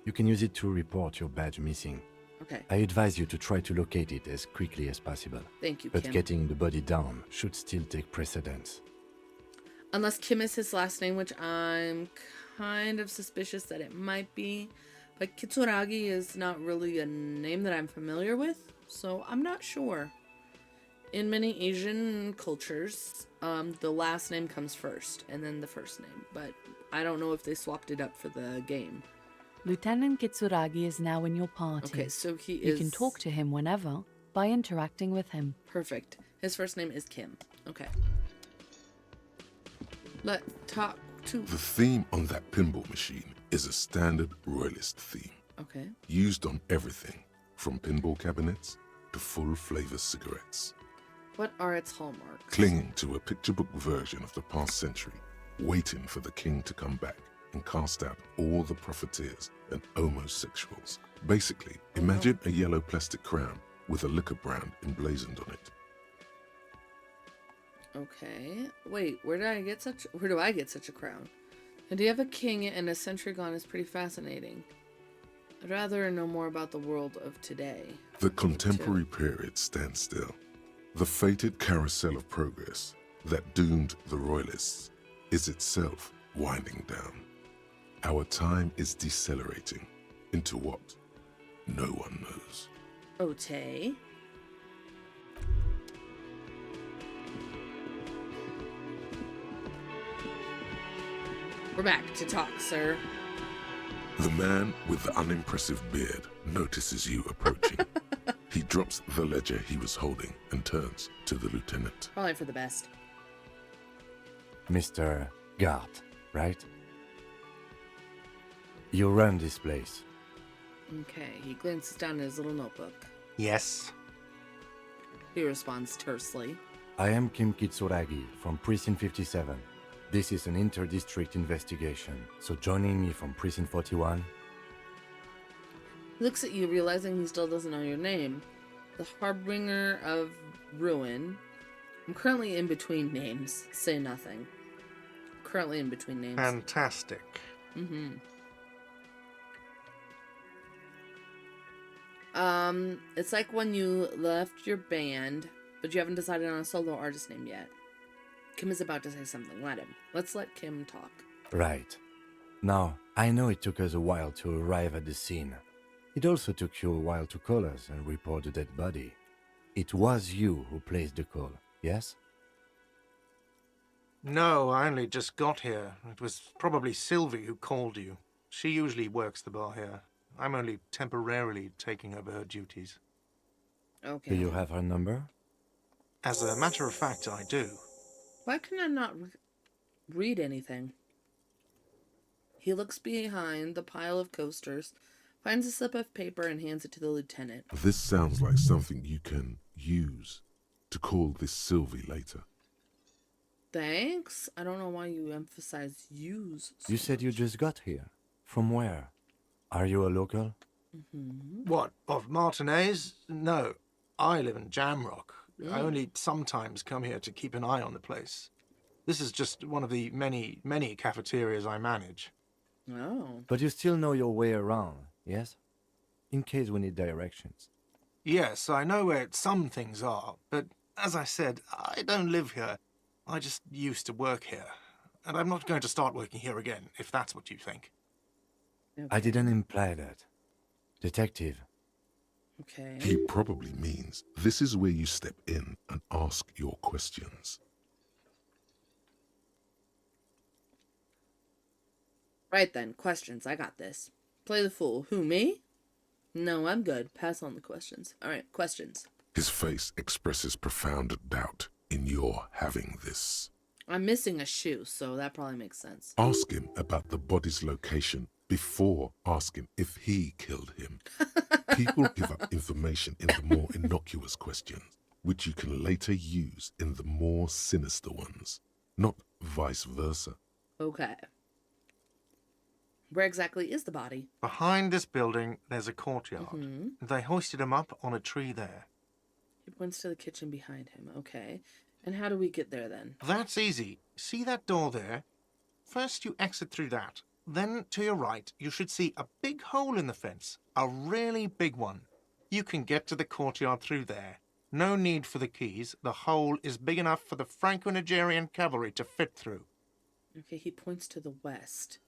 Speaker 8: You can use it to report your badge missing.
Speaker 1: Okay.
Speaker 8: I advise you to try to locate it as quickly as possible.
Speaker 1: Thank you,
Speaker 8: But
Speaker 1: Kim.
Speaker 8: getting the body down should still take precedence.
Speaker 1: Unless Kim is his last name, which I'm kind of suspicious that it might be. But Kitsuragi is not really a name that I'm familiar with, so I'm not sure. In many Asian cultures, the last name comes first, and then the first name. But I don't know if they swapped it up for the game.
Speaker 9: Lieutenant Kitsuragi is now in your party.
Speaker 1: Okay, so he
Speaker 9: You
Speaker 1: is...
Speaker 9: can talk to him whenever by interacting with him.
Speaker 1: Perfect. His first name is Kim. Okay. Talk to...
Speaker 4: The theme on that pinball machine is a standard royalist theme.
Speaker 1: Okay.
Speaker 4: Used on everything, from pinball cabinets to full-flavor cigarettes.
Speaker 1: What are its hallmarks?
Speaker 4: Clinging to a picture book version of the past century, waiting for the king to come back and cast out all the profiteers and homosexuals. Basically, imagine a yellow plastic crown with a liquor brand emblazoned on it.
Speaker 1: Okay. Wait, where do I get such a crown? The idea of a king and a century gone is pretty fascinating. I'd rather know more about the world of today.
Speaker 4: The contemporary period stands still. The fated carousel of progress that doomed the royalists is itself winding down. Our time is decelerating into what no one knows.
Speaker 1: Ote. We're back to talk, sir.
Speaker 4: The man with the unimpressive beard notices you approaching. He drops the ledger he was holding and turns to the lieutenant.
Speaker 1: Probably for the best.
Speaker 8: Mr. Gart, right? You run this place.
Speaker 1: Okay, he glances down at his little notebook.
Speaker 6: Yes.
Speaker 1: He responds tersely.
Speaker 8: I am Kim Kitsuragi from Precinct 57. This is an inter-district investigation, so joining me from Precinct 41...
Speaker 1: He looks at you, realizing he still doesn't know your name. The Harbinger of Ruin. I'm currently in between names. Say nothing. Currently in between names.
Speaker 6: Fantastic.
Speaker 1: It's like when you left your band, but you haven't decided on a solo artist name yet. Kim is about to say something. Let him. Let's let Kim talk.
Speaker 8: Right. Now, I know it took us a while to arrive at the scene. It also took you a while to call us and report the dead body. It was you who placed the call, yes?
Speaker 6: No, I only just got here. It was probably Sylvie who called you. She usually works the bar here. I'm only temporarily taking over her duties.
Speaker 1: Okay.
Speaker 8: Do you have her number?
Speaker 6: As a matter of fact, I do.
Speaker 1: Why can I not read anything? He looks behind the pile of coasters, finds a slip of paper, and hands it to the lieutenant.
Speaker 4: This sounds like something you can use to call this Sylvie later.
Speaker 1: Thanks. I don't know why you emphasize use.
Speaker 8: You said you just got here. From where? Are you a local?
Speaker 6: What, of Martinez? No, I live in Jamrock. I only sometimes come here to keep an eye on the place. This is just one of the many, many cafeterias I manage.
Speaker 1: Oh.
Speaker 8: But you still know your way around, yes? In case we need directions.
Speaker 6: Yes, I know where some things are, but as I said, I don't live here. I just used to work here. And I'm not going to start working here again, if that's what you think.
Speaker 1: Okay.
Speaker 8: I didn't imply that. Detective.
Speaker 1: Okay.
Speaker 4: He probably means this is where you step in and ask your questions.
Speaker 1: Right then, questions. I got this. Play the fool. Who, me? No, I'm good. Pass on the questions. Alright, questions.
Speaker 4: His face expresses profound doubt in your having this.
Speaker 1: I'm missing a shoe, so that probably makes sense.
Speaker 4: Ask him about the body's location before asking if he killed him. People give up information in the more innocuous questions, which you can later use in the more sinister ones, not vice versa.
Speaker 1: Okay. Where exactly is the body?
Speaker 6: Behind this building, there's a courtyard. They hoisted him up on a tree there.
Speaker 1: He points to the kitchen behind him. Okay. And how do we get there then?
Speaker 6: That's easy. See that door there? First you exit through that. Then to your right, you should see a big hole in the fence. A really big one. You can get to the courtyard through there. No need for the keys. The hole is big enough for the Franco-Nigerian cavalry to fit through.
Speaker 1: Okay, he points to the west.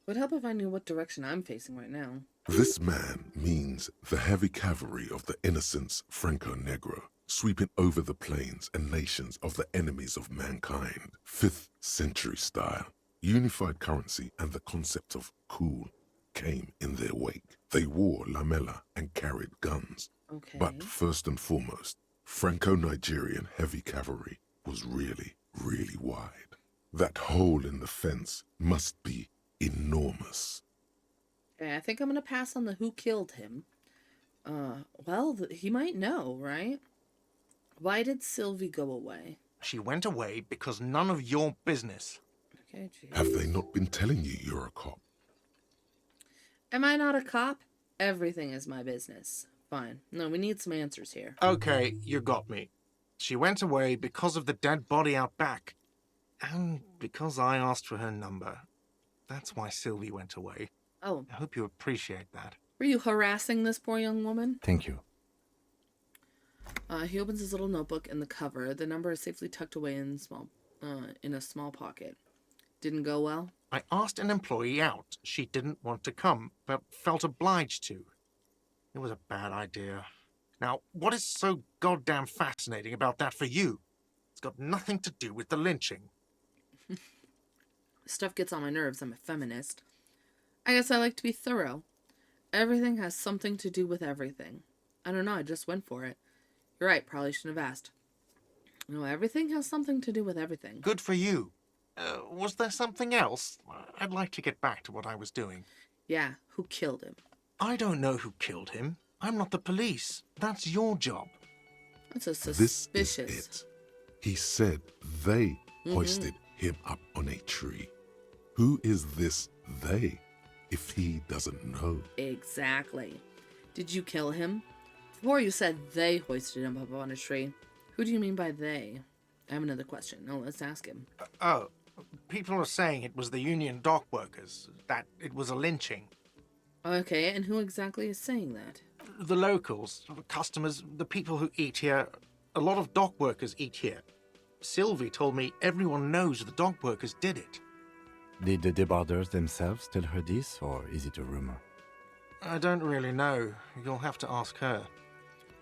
Speaker 1: Would help if I knew what direction I'm facing right now.
Speaker 4: This man means the heavy cavalry of the innocents Franco-Negro, sweeping over the plains and nations of the enemies of mankind, 5th century style. Unified currency and the concept of cool came in their wake. They wore lamella and carried guns.
Speaker 1: Okay.
Speaker 4: But first and foremost, Franco-Nigerian heavy cavalry was really, really wide. That hole in the fence must be enormous.
Speaker 1: Okay, I think I'm gonna pass on the who killed him. Well, he might know, right? Why did Sylvie go away?
Speaker 6: She went away because none of your business.
Speaker 1: Okay, geez.
Speaker 4: Have they not been telling you you're a cop?
Speaker 1: Am I not a cop? Everything is my business. Fine. No, we need some answers here.
Speaker 6: Okay, you got me. She went away because of the dead body out back. And because I asked for her number. That's why Sylvie went away.
Speaker 1: Oh,
Speaker 6: I hope you appreciate that.
Speaker 1: were you harassing this poor young woman?
Speaker 8: Thank you.
Speaker 1: He opens his little notebook and the cover. The number is safely tucked away in a small pocket. Didn't go well?
Speaker 6: I asked an employee out. She didn't want to come, but felt obliged to. It was a bad idea. Now, what is so goddamn fascinating about that for you? It's got nothing to do with the lynching.
Speaker 1: Stuff gets on my nerves. I'm a feminist. I guess I like to be thorough. Everything has something to do with everything. I don't know, I just went for it. You're right, probably shouldn't have asked. No, everything has something to do with everything.
Speaker 6: Good for you. Was there something else? I'd like to get back to what I was doing.
Speaker 1: Yeah, who killed him?
Speaker 6: I don't know who killed him. I'm not the police. That's your job.
Speaker 1: That's a
Speaker 4: This
Speaker 1: suspicious.
Speaker 4: is it. He said they hoisted him up on a tree. Who is this they, if he doesn't know?
Speaker 1: Exactly. Did you kill him? Before you said they hoisted him up on a tree. Who do you mean by they? I have another question. No, let's ask him.
Speaker 6: People are saying it was the union dock workers, that it was a lynching.
Speaker 1: Okay, and who exactly is saying that?
Speaker 6: The locals, the customers, the people who eat here. A lot of dock workers eat here. Sylvie told me everyone knows the dock workers did it.
Speaker 8: Did the debarders themselves tell her this, or is it a rumor?
Speaker 6: I don't really know. You'll have to ask her.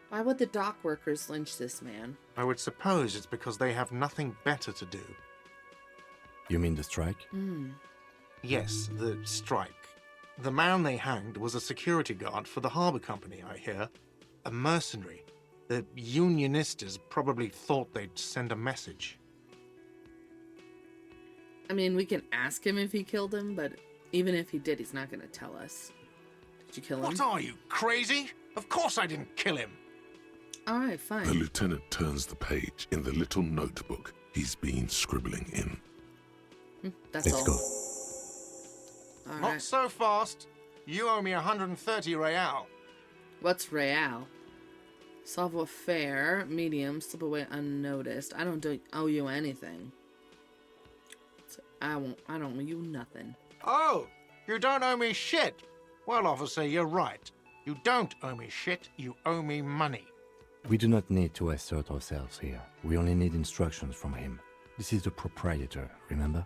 Speaker 1: Why would the dock workers lynch this man?
Speaker 6: I would suppose it's because they have nothing better to do.
Speaker 8: You mean the strike?
Speaker 6: Yes, the strike. The man they hanged was a security guard for the harbour company, I hear. A mercenary. The unionistas probably thought they'd send a message.
Speaker 1: I mean, we can ask him if he killed him, but even if he did, he's not going to tell us. Did you kill him?
Speaker 6: What are you, crazy? Of course I didn't kill him.
Speaker 1: All right,
Speaker 4: The
Speaker 1: fine.
Speaker 4: lieutenant turns the page in the little notebook he's been scribbling in.
Speaker 1: That's
Speaker 8: Let's
Speaker 1: all.
Speaker 8: go.
Speaker 1: All
Speaker 6: Not
Speaker 1: right.
Speaker 6: so fast. You owe me 130 real.
Speaker 1: What's real? Savoir faire, medium, slip away unnoticed. I don't owe you anything. So I don't owe you nothing.
Speaker 6: Oh, you don't owe me shit. Well, officer, you're right. You don't owe me shit. You owe me money.
Speaker 8: We do not need to assert ourselves here. We only need instructions from him. This is the proprietor, remember?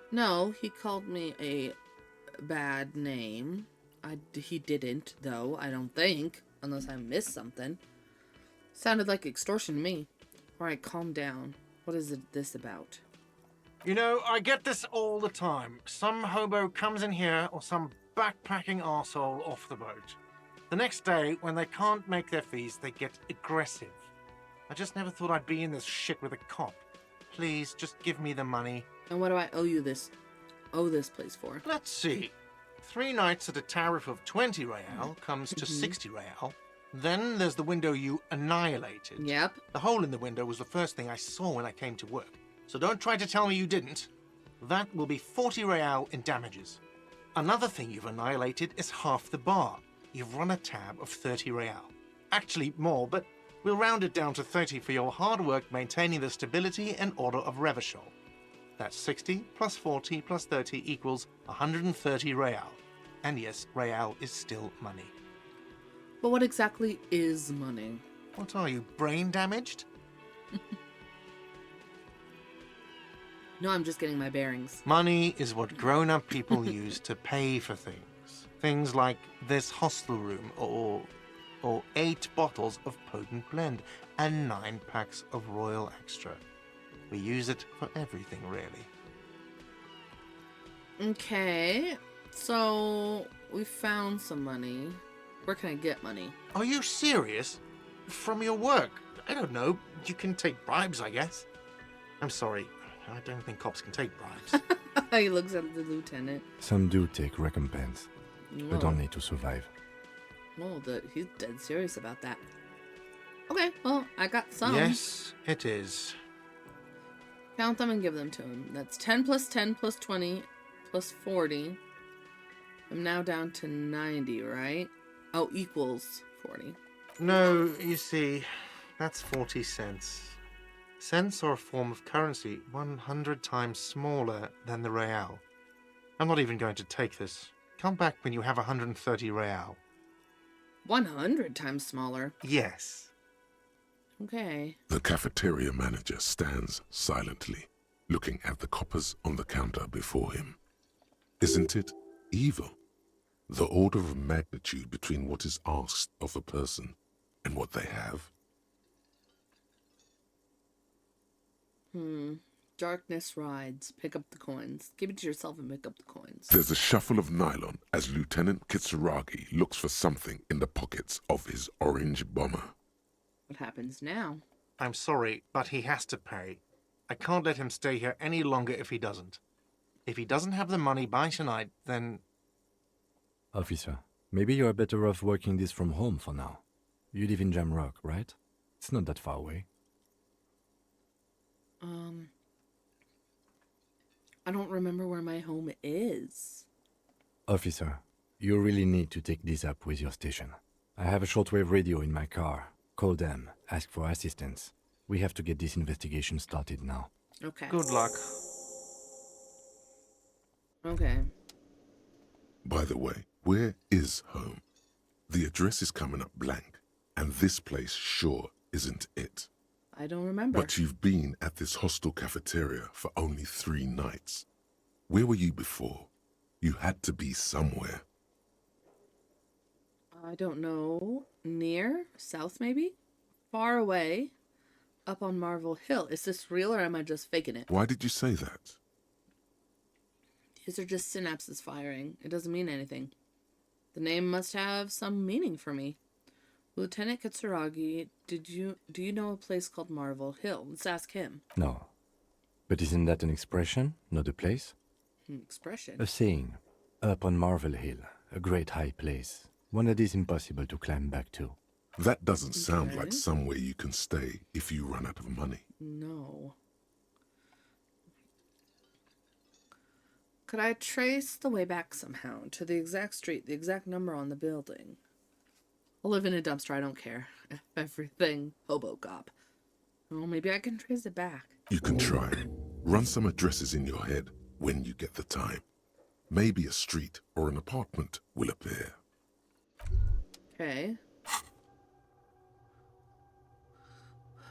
Speaker 1: No, he called me a bad name. He didn't, though, I don't think. Unless I missed something. Sounded like extortion to me. Alright, calm down. What is this about?
Speaker 6: You know, I get this all the time. Some hobo comes in here or some backpacking arsehole off the boat. The next day, when they can't make their fees, they get aggressive. I just never thought I'd be in this shit with a cop. Please, just give me the money.
Speaker 1: And what do I owe this place for?
Speaker 6: Let's see. 3 nights at a tariff of 20 real comes to 60 real. Then there's the window you annihilated.
Speaker 1: Yep.
Speaker 6: The hole in the window was the first thing I saw when I came to work. So don't try to tell me you didn't. That will be 40 real in damages. Another thing you've annihilated is half the bar. You've run a tab of 30 real. Actually more, but we'll round it down to 30 for your hard work maintaining the stability and order of Revachol. That's 60 plus 40 plus 30 equals 130 real. And yes, real is still money.
Speaker 1: But what exactly is money?
Speaker 6: What are you, brain damaged?
Speaker 1: No, I'm just getting my bearings.
Speaker 6: Money is what grown-up people use to pay for things. Things like this hostel room or 8 bottles of potent blend and 9 packs of Royal Extra. We use it for everything, really.
Speaker 1: Okay. So we found some money. Where can I get money?
Speaker 6: Are you serious? From your work? I don't know. You can take bribes, I guess. I'm sorry. I don't think cops can take bribes.
Speaker 1: He looks at the lieutenant.
Speaker 8: Some do take recompense, but
Speaker 1: Whoa.
Speaker 8: only to survive.
Speaker 1: Well, he's dead serious about that. Okay, well, I got some.
Speaker 6: Yes, it is.
Speaker 1: Count them and give them to him. That's 10 plus 10 plus 20 plus 40. I'm now down to 90, right? Oh, equals 40.
Speaker 6: No, you see, that's 40 cents. Cents are a form of currency 100 times smaller than the real. I'm not even going to take this. Come back when you have 130 real.
Speaker 1: 100 times smaller.
Speaker 6: Yes.
Speaker 1: Okay.
Speaker 4: The cafeteria manager stands silently, looking at the coppers on the counter before him. Isn't it evil? The order of magnitude between what is asked of a person and what they have?
Speaker 1: Darkness rides. Pick up the coins. Give it to yourself and pick up the coins.
Speaker 4: There's a shuffle of nylon as Lieutenant Kitsuragi looks for something in the pockets of his orange bomber.
Speaker 1: What happens now?
Speaker 6: I'm sorry, but he has to pay. I can't let him stay here any longer if he doesn't. If he doesn't have the money by tonight, then...
Speaker 8: Officer, maybe you are better off working this from home for now. You live in Jamrock, right? It's not that far away.
Speaker 1: I don't remember where my home is.
Speaker 8: Officer, you really need to take this up with your station. I have a shortwave radio in my car. Call them, ask for assistance. We have to get this investigation started now.
Speaker 1: Okay.
Speaker 6: Good luck.
Speaker 1: Okay.
Speaker 4: By the way, where is home? The address is coming up blank, and this place sure isn't it.
Speaker 1: I don't remember.
Speaker 4: But you've been at this hostel cafeteria for only 3 nights. Where were you before? You had to be somewhere.
Speaker 1: I don't know. Near? South, maybe? Far away? Up on Marvel Hill. Is this real or am I just faking it?
Speaker 4: Why did you say that?
Speaker 1: These are just synapses firing. It doesn't mean anything. The name must have some meaning for me. Lieutenant Kitsuragi, do you know a place called Marvel Hill? Let's ask him.
Speaker 8: No. But isn't that an expression, not a place?
Speaker 1: Expression?
Speaker 8: A saying. Up on Marvel Hill, a great high place. One that is impossible to climb back to.
Speaker 4: That doesn't sound
Speaker 1: Okay.
Speaker 4: like somewhere you can stay if you run out of money.
Speaker 1: No. Could I trace the way back somehow to the exact street, the exact number on the building? I'll live in a dumpster, I don't care. Everything hobo cop. Well, maybe I can trace it back.
Speaker 4: You can try. Run some addresses in your head when you get the time. Maybe a street or an apartment will appear.
Speaker 1: Okay.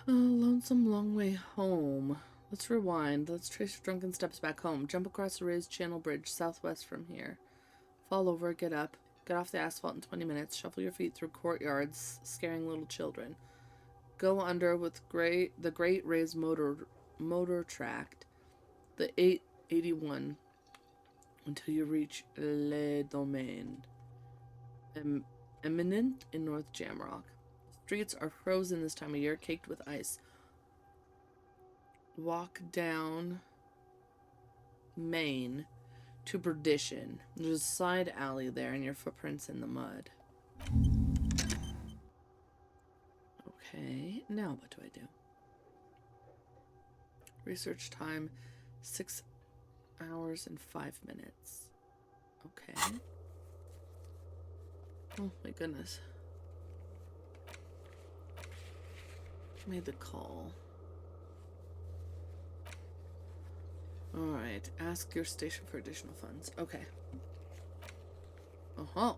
Speaker 1: Lonesome long way home. Let's rewind. Let's trace your drunken steps back home. Jump across the raised channel bridge southwest from here. Fall over, get up. Get off the asphalt in 20 minutes. Shuffle your feet through courtyards, scaring little children. Go under with the great raised motor tract, the 881, until you reach Le Domaine. Eminent in North Jamrock. Streets are frozen this time of year, caked with ice. Walk down Main to Perdition. There's a side alley there and your footprints in the mud. Okay, now what do I do? Research time 6 hours and 5 minutes. Okay. Oh my goodness. Made the call. Alright, ask your station for additional funds. Okay. Oh.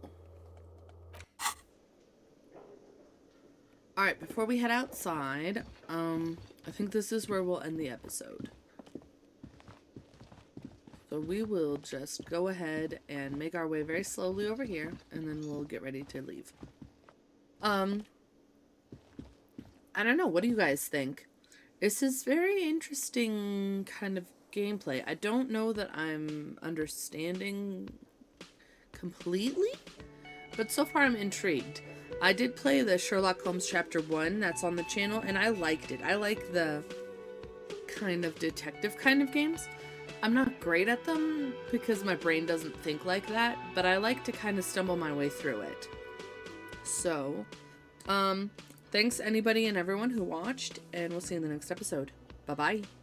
Speaker 1: Alright, before we head outside, I think this is where we'll end the episode. So we will just go ahead and make our way very slowly over here, and then we'll get ready to leave. I don't know, what do you guys think? This is very interesting kind of gameplay. I don't know that I'm understanding completely, but so far I'm intrigued. I did play the Sherlock Holmes Chapter 1 that's on the channel, and I liked it. I like the kind of detective kind of games. I'm not great at them because my brain doesn't think like that, but I like to kind of stumble my way through it. So, thanks anybody and everyone who watched, and we'll see you in the next episode. Bye-bye.